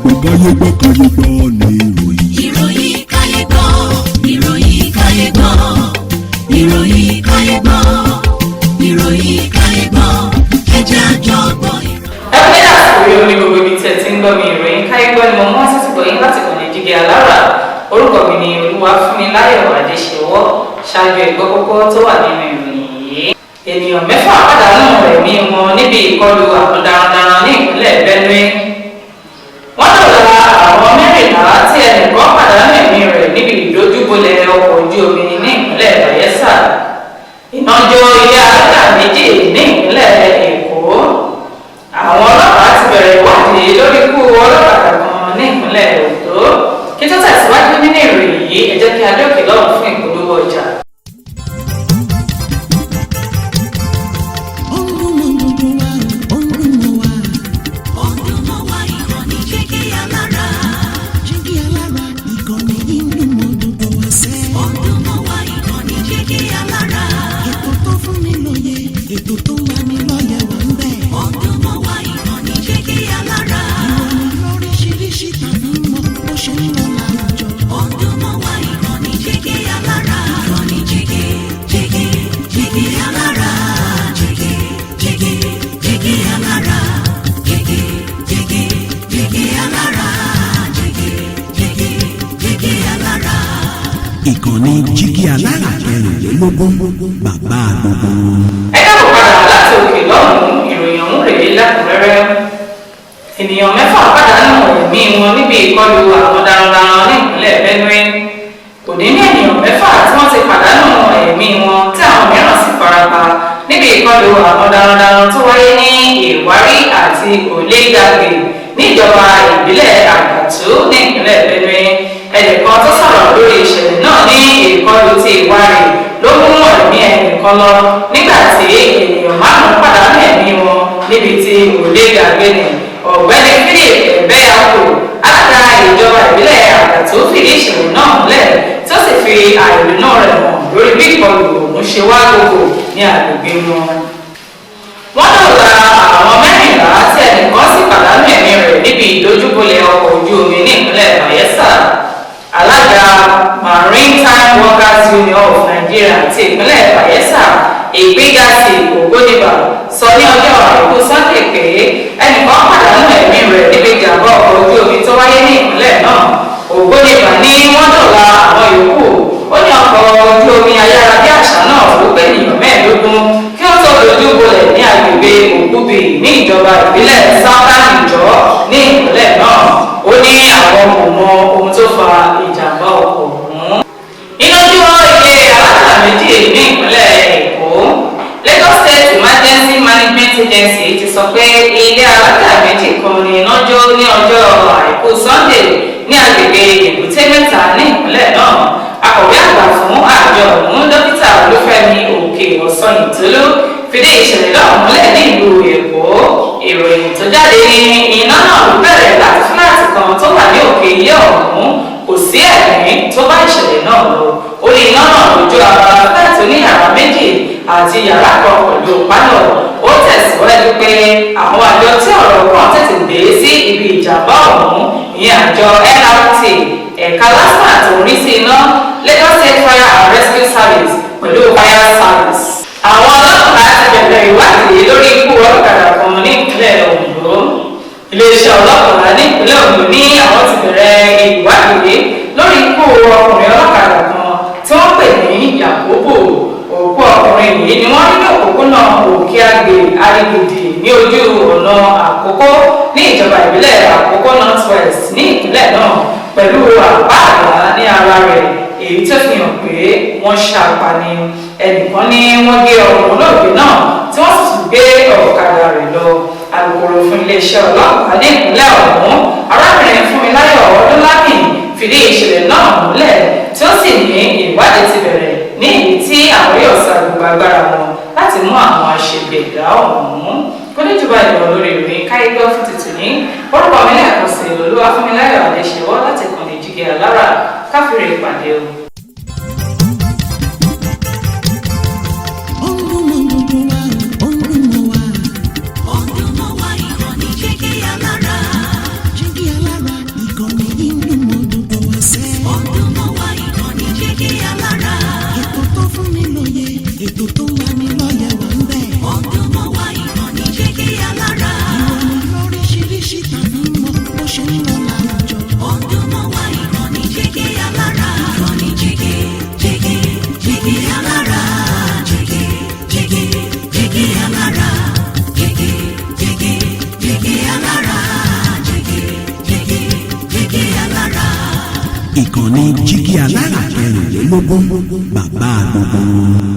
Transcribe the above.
gbọ́ káyé gbọ́ káyé gbọ́ ní ìròyìn. ìròyìn káyé gbọ́ ìròyìn káyé gbọ́ ìròyìn káyé gbọ́ ìròyìn káyé gbọ́ ẹ jẹ́ a jọ gbọ́ ìròyìn. ẹ pẹ́ àsìkò yìí ní gbogbo ibi tí ẹ ti ń gbọ́ mi ìròyìn káyé gbọ́ ni mo mú àṣìṣe gbọ́ yín láti kàn ní Jígí Alára. Orúkọ mi ni Olúwafúnmiláyọ̀ Adéṣewọ́. Ṣáájú ẹ̀gbọ́n kókó tó wà nínú ìròyìn yìí. Ènìyàn 6 pàdánù ẹ̀mí wọn níbi ìkọlù àwọn darandaran ní ìpínlẹ̀ Benue. Wọ́n dọ̀la àwọn 14 tí ẹnìkan pàdánù ẹ̀mí rẹ̀ níbi ìdojúbolẹ̀ ọkọ̀ ojú omi ní ìpínlẹ̀ Bayelsa. Iná jó ilé alájà méjì ní ìpínlẹ̀ Èkó. Àwọn ọlọ́pàá ti bẹ̀rẹ̀ ìwádìí lórí ikú ọlọ́kadà kan ní ìpínlẹ̀ Oǹdó. Kí tó tẹ̀síwájú nínú ìròyìn yìí, ẹ jẹ́ kí a dókè lọ́hùn fún ìpolówó ọjà. Ìkànnì Jígí Alára 16 bàbá gbogbo. Ẹ káàbọ̀ padà láti òkè lọ́hùn-ún, ìròyìn ọ̀hún rèé lẹ́kùnrẹ́rẹ́. Ènìyàn 6 pàdánù ẹ̀mí wọn níbi ìkọlù àwọn darandaran ní ìpínlẹ̀ Benue. Kò ní ní ènìyàn 6 tí wọ́n ti pàdánù ẹ̀mí wọn tí àwọn mìíràn sì farapa níbi ìkọlù àwọn darandaran tó wáyé ní Ìwárí àti Olédàgbé ní ìjọba ìbílẹ̀ Àgàtú ní ìpínlẹ̀ Benue. Ẹnìkan tó sọ̀rọ̀ lórí ìṣẹ̀lẹ̀ náà ní ìkọlù ti Ìwárí ló mú ẹ̀mí ẹnìkan lọ nígbà tí ènìyàn 5 pàdánù ẹ̀mí wọn níbi tí Olédàgbé ní. Ọ̀gbẹ́ni Philip Ẹ̀bẹ́yàkó alága ìjọba ìbílẹ̀ Àgàtú fìdí ìṣẹ̀lẹ̀ náà múlẹ̀ tí ó sì fi àìdùnnú rẹ̀ hàn lórí bí ìkọlù òun ṣe wá gbogbo ní agbègbè wọn. Wọ́n dọ̀la àwọn 14 tí ẹnìkan sì pàdánù ẹ̀mí rẹ̀ níbi ìdojúbolẹ̀ ọkọ̀ ojú omi ní ìpínlẹ̀ Bayelsa. Alága Maritime Workers Union of Nigeria ti ìpínlẹ̀ Bayelsa Ìgbégàsì Ògbódìbà sọ ní ọjọ́ Àìkú Sunday pé ẹnìkan pàdánù ẹ̀mí rẹ̀ níbi ìjàmbá ọkọ̀ ojú omi tó wáyé ní ìpínlẹ̀ náà. Ògbódìbà ní wọ́n dọ̀la àwọn yòókù. Ó ní ọkọ̀ ojú omi ayárabíàṣá náà ló gbé ènìyàn 15 kí ó tó dojú bolẹ̀ ní agbègbè Ògúbì ní ìjọba ìbílẹ̀ Southern Ìjọ ní ìpínlẹ̀ náà. Ó ní àwọn kò mọ ohun tó fa ìjàmbá ọkọ̀ ọ̀hún. Iná jó ilé alájà méjì ní ìpínlẹ̀ Èkó. Lagos State Emergency Management Agency ti sọ pé ilé alájà méjì kan ní iná jó ní ọjọ́ Àìkú Sunday ní agbègbè Èbúté Mẹ́ta ní ìpínlẹ̀ náà. Akọ̀wé àgbà fún àjọ ọ̀hún Dókítà Olúfẹ́mi Òkè Ọ̀sanyìntólú fìdí ìṣẹ̀lẹ̀ náà múlẹ̀ ní ìlú Èkó. Ìròyìn tó jáde ní iná náà ló bẹ̀rẹ̀ láti fúláàtì kan tó wà ní òkè ilé ọ̀hún. Kò sí ẹ̀mí tó bá ìṣẹ̀lẹ̀ náà lọ. Ó ní iná náà lójú ara fúláàtì oníyàrá 2 àti yàrá kan pẹ̀lú pálọ̀. Ó tẹ̀síwájú pé àwọn àjọ tí ọ̀rọ̀ kan tètè dé sí ibi ìjàmbá ọ̀hún, ìyẹn àjọ LRT, ẹ̀ka lásán tó ń rí sí iná, Lagos State Fire and Rescue Service pẹ̀lú Fire Service. Àwọn ọlọ́pàá ti bẹ̀rẹ̀ ìwádìí lórí ikú ọlọ́kadà kan ní ìpínlẹ̀ Oǹdó. Iléeṣẹ́ ọlọ́pàá ní ìpínlẹ̀ Oǹdó ní àwọn ti bẹ̀rẹ̀ ìwádìí lórí ikú ọkùnrin ọlọ́kadà kan tí wọ́n pè ní Yakubu. Òkú ọkùnrin yìí ni wọ́n rí ní òpópónà Òkè-Àgbè Arigidi ní ojú ọ̀nà Àkókó ní ìjọba ìbílẹ̀ Àkókó North West ní ìpínlẹ̀ náà pẹ̀lú àpá àlá ní ara rẹ̀, èyí tó fi hàn pé wọ́n ṣàpàní. Ẹnìkan ní wọ́n gé ọrùn olóògbé náà tí wọ́n sì tún gbé ọ̀kadà rẹ̀ lọ. Alukoro fún iléeṣẹ́ ọlọ́pàá ní ìpínlẹ̀ ọ̀hún, arábìnrin Fúnmiláyọ̀ Ọdúnlámì fìdí ìṣẹ̀lẹ̀ náà múlẹ̀ tí ó sì ní ìwádìí ti bẹ̀rẹ̀ ní èyí tí àwọn yóò sa gbogbo agbára wọn láti mú àwọn aṣègbèdá ọ̀hún. Kó ní jùbọ́ ìlọ lórí ìròyìn káyé gbọ́ fún tuntun ní orúkọ mi lẹ́ẹ̀kan sí Olúwafúnmiláyọ̀ Adéṣewọ́ láti ìkànnì Jígí Alára. Káfíńrè ìpàdé o. Jígí Alára. mẹ́rìnlélógún bàbá gbogbo.